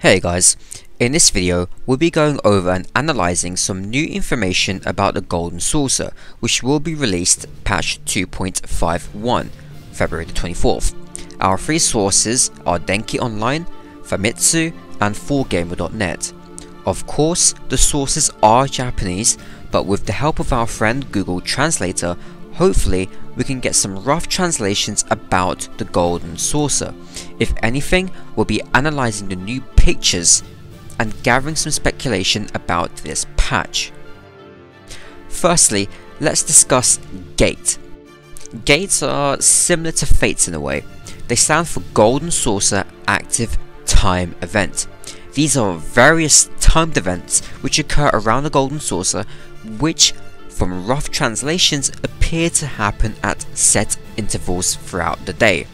Hey guys, in this video we'll be going over and analysing some new information about the Golden Saucer, which will be released patch 2.51, February the 24th. Our three sources are Denki Online, Famitsu and 4gamer.net. Of course, the sources are Japanese, but with the help of our friend Google Translator, hopefully we can get some rough translations about the Golden Saucer. If anything, we'll be analysing the new pictures and gathering some speculation about this patch. Firstly, let's discuss GATE. Gates are similar to fates in a way. They stand for Golden Saucer Active Time Event. These are various timed events which occur around the Golden Saucer, which from rough translations appear to happen at set intervals throughout the day.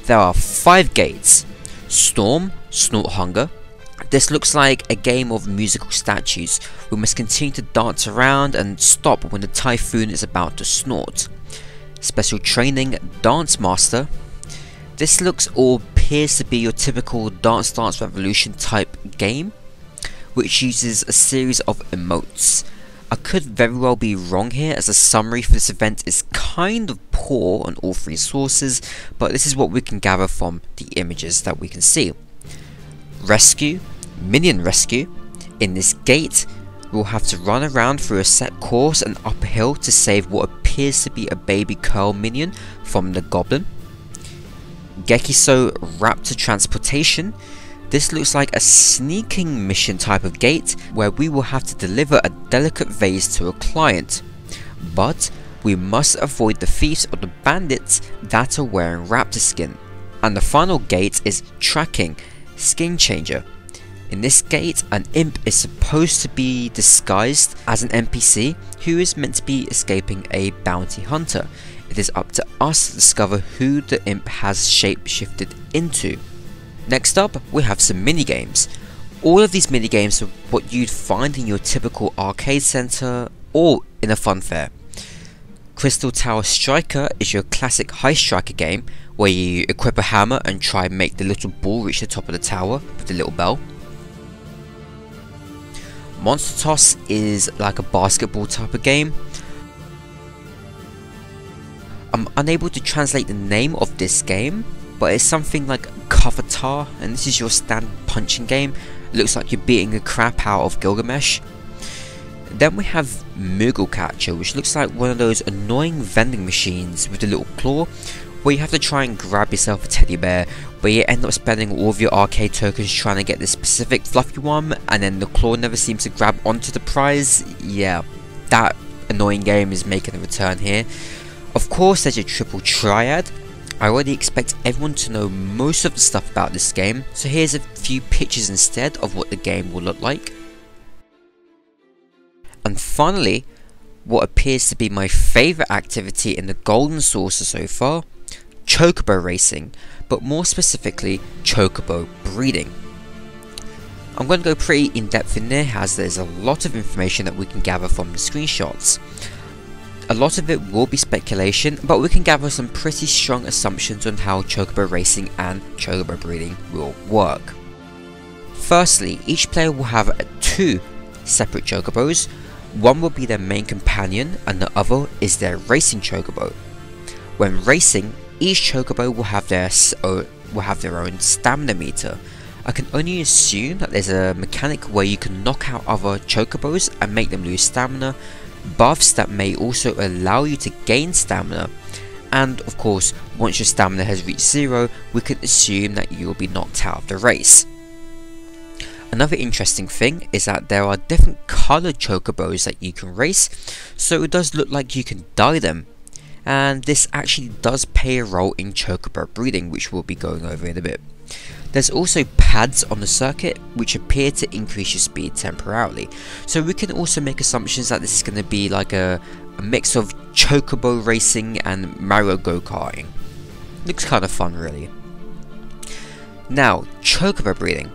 There are 5 gates: Storm, Snort Hunger. This looks like a game of musical statues. We must continue to dance around and stop when the typhoon is about to snort. Special Training, Dance Master. This looks or appears to be your typical Dance Dance Revolution type game, which uses a series of emotes. I could very well be wrong here, as a summary for this event is kind of poor on all three sources, but this is what we can gather from the images that we can see. Rescue, Minion Rescue. In this gate, we'll have to run around through a set course and up a hill to save what appears to be a baby curl minion from the goblin. Gekiso Raptor Transportation. This looks like a sneaking mission type of gate where we will have to deliver a delicate vase to a client, but we must avoid the thieves or the bandits that are wearing raptor skin. And the final gate is Tracking, Skin Changer. In this gate, an imp is supposed to be disguised as an NPC who is meant to be escaping a bounty hunter. It is up to us to discover who the imp has shape-shifted into. Next up, we have some minigames. All of these minigames are what you'd find in your typical arcade center or in a fun fair. Crystal Tower Striker is your classic high striker game where you equip a hammer and try and make the little ball reach the top of the tower with the little bell. Monster Toss is like a basketball type of game. I'm unable to translate the name of this game, but it's something like Kavatar, and this is your standard punching game. It looks like you're beating the crap out of Gilgamesh. Then we have Moogle Catcher, which looks like one of those annoying vending machines with a little claw, where you have to try and grab yourself a teddy bear, but you end up spending all of your arcade tokens trying to get this specific fluffy one, and then the claw never seems to grab onto the prize. Yeah, that annoying game is making a return here. Of course, there's your Triple Triad. I already expect everyone to know most of the stuff about this game, so here's a few pictures instead of what the game will look like. And finally, what appears to be my favourite activity in the Golden Saucer so far, Chocobo Racing, but more specifically Chocobo Breeding. I'm going to go pretty in depth in there, as there's a lot of information that we can gather from the screenshots. A lot of it will be speculation, but we can gather some pretty strong assumptions on how Chocobo Racing and Chocobo Breeding will work. Firstly, each player will have 2 separate Chocobos. One will be their main companion and the other is their racing Chocobo. When racing, each Chocobo will have their own stamina meter. I can only assume that there's a mechanic where you can knock out other Chocobos and make them lose stamina, buffs that may also allow you to gain stamina, and of course once your stamina has reached 0, we can assume that you will be knocked out of the race. Another interesting thing is that there are different coloured Chocobos that you can race, so it does look like you can dye them, and this actually does play a role in Chocobo Breeding, which we'll be going over in a bit. There's also pads on the circuit which appear to increase your speed temporarily, so we can also make assumptions that this is going to be like a mix of Chocobo Racing and Mario Go-Karting. Looks kind of fun really. Now, Chocobo Breeding.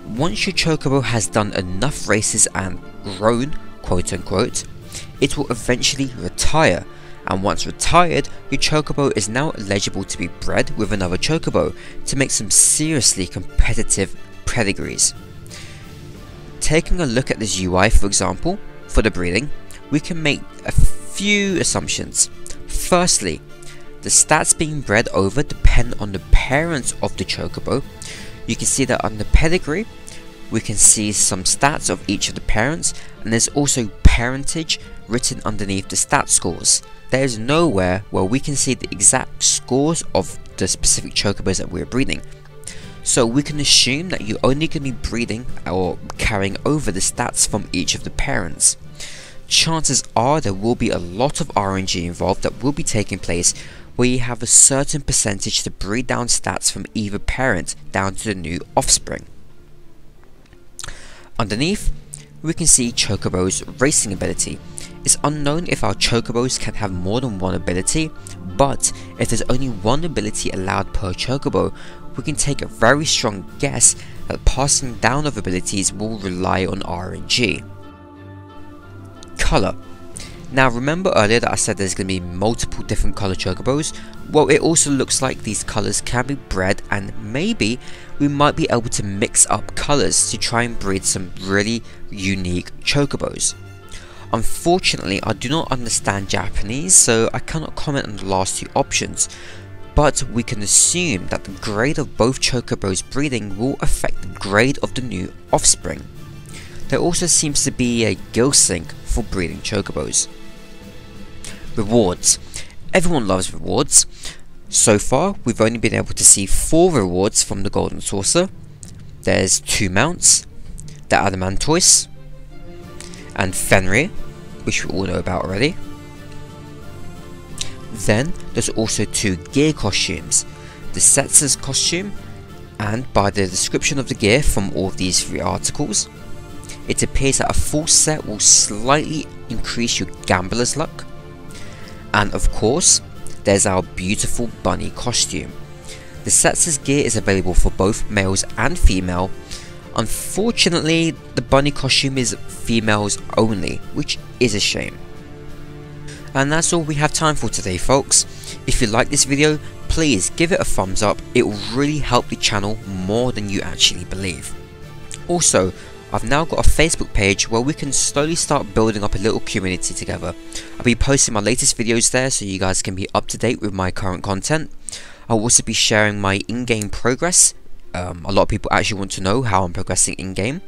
Once your Chocobo has done enough races and grown, quote unquote, it will eventually retire. And once retired, your Chocobo is now eligible to be bred with another Chocobo to make some seriously competitive pedigrees. Taking a look at this UI, for example, for the breeding, we can make a few assumptions. Firstly, the stats being bred over depend on the parents of the Chocobo. You can see that on the pedigree, we can see some stats of each of the parents, and there's also parentage written underneath the stat scores. There is nowhere where we can see the exact scores of the specific Chocobos that we're breeding. So we can assume that you're only going to be breeding or carrying over the stats from each of the parents. Chances are there will be a lot of RNG involved that will be taking place, where you have a certain percentage to breed down stats from either parent down to the new offspring. Underneath, we can see Chocobo's racing ability. It's unknown if our Chocobos can have more than one ability, but if there's only one ability allowed per Chocobo, we can take a very strong guess that passing down of abilities will rely on RNG. Color. Now remember earlier that I said there's going to be multiple different color Chocobos? Well, it also looks like these colors can be bred, and maybe we might be able to mix up colors to try and breed some really unique Chocobos. Unfortunately, I do not understand Japanese, so I cannot comment on the last two options, but we can assume that the grade of both Chocobos breeding will affect the grade of the new offspring. There also seems to be a gill sync for breeding Chocobos. Rewards. Everyone loves rewards. So far, we've only been able to see 4 rewards from the Golden Saucer. There's 2 mounts, the Adamantoise, and Fenrir, which we all know about already. Then there's also 2 gear costumes, the Setser's costume, and by the description of the gear from all of these 3 articles, it appears that a full set will slightly increase your gambler's luck. And of course, there's our beautiful bunny costume. The Setser's gear is available for both males and female. Unfortunately, the bunny costume is females only, which is a shame. And that's all we have time for today, folks. If you like this video, please give it a thumbs up. It will really help the channel more than you actually believe. Also, I've now got a Facebook page where we can slowly start building up a little community together. I'll be posting my latest videos there so you guys can be up to date with my current content. I'll also be sharing my in-game progress. A lot of people actually want to know how I'm progressing in-game.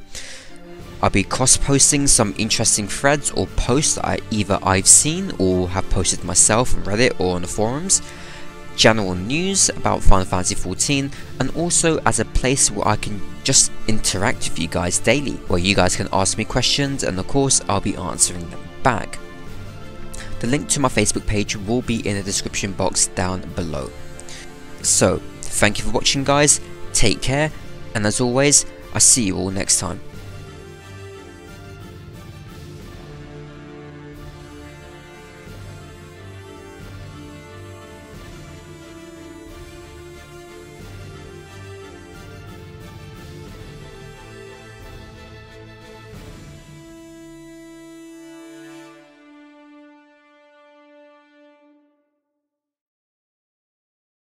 I'll be cross-posting some interesting threads or posts that either I've seen or have posted myself on Reddit or on the forums. General news about Final Fantasy XIV, and also as a place where I can just interact with you guys daily, where you guys can ask me questions and of course I'll be answering them back. The link to my Facebook page will be in the description box down below. So, thank you for watching guys, take care, and as always, I'll see you all next time.